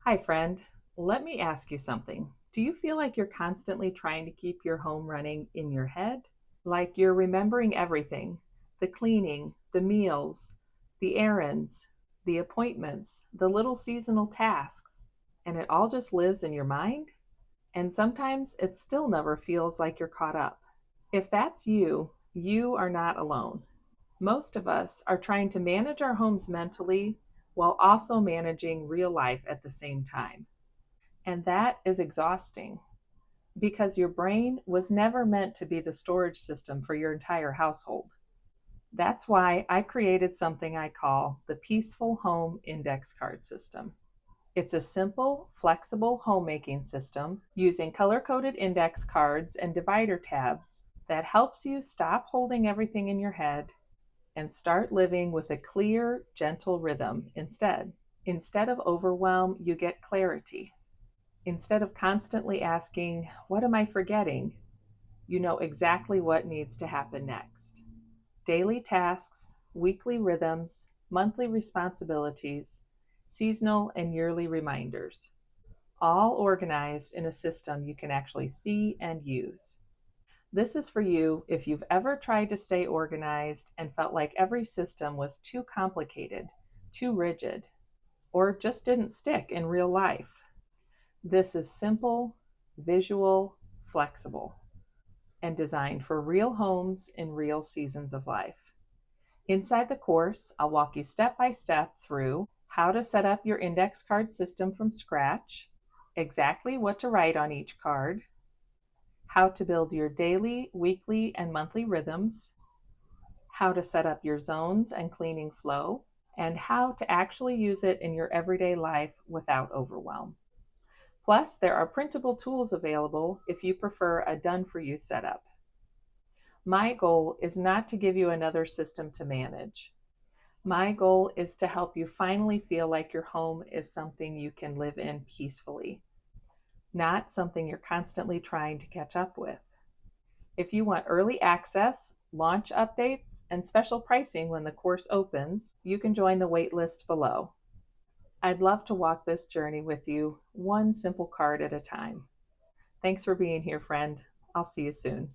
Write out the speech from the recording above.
Hi, friend. Let me ask you something. Do you feel like you're constantly trying to keep your home running in your head? Like you're remembering everything: the cleaning, the meals, the errands, the appointments, the little seasonal tasks, and it all just lives in your mind? And sometimes it still never feels like you're caught up. If that's you, you are not alone. Most of us are trying to manage our homes mentally while also managing real life at the same time. And that is exhausting because your brain was never meant to be the storage system for your entire household. That's why I created something I call the Peaceful Home Index Card System. It's a simple, flexible homemaking system using color coded index cards and divider tabs that helps you stop holding everything in your head and start living with a clear, gentle rhythm instead. Instead of overwhelm, you get clarity. Instead of constantly asking, "What am I forgetting?" you know exactly what needs to happen next. Daily tasks, weekly rhythms, monthly responsibilities, seasonal and yearly reminders, all organized in a system you can actually see and use. This is for you if you've ever tried to stay organized and felt like every system was too complicated, too rigid, or just didn't stick in real life. This is simple, visual, flexible, and designed for real homes in real seasons of life. Inside the course, I'll walk you step by step through how to set up your index card system from scratch, exactly what to write on each card, how to build your daily, weekly, and monthly rhythms, how to set up your zones and cleaning flow, and how to actually use it in your everyday life without overwhelm. Plus, there are printable tools available if you prefer a done for you setup. My goal is not to give you another system to manage. My goal is to help you finally feel like your home is something you can live in peacefully, not something you're constantly trying to catch up with. If you want early access, launch updates, and special pricing when the course opens, you can join the waitlist below. I'd love to walk this journey with you, one simple card at a time. Thanks for being here, friend. I'll see you soon.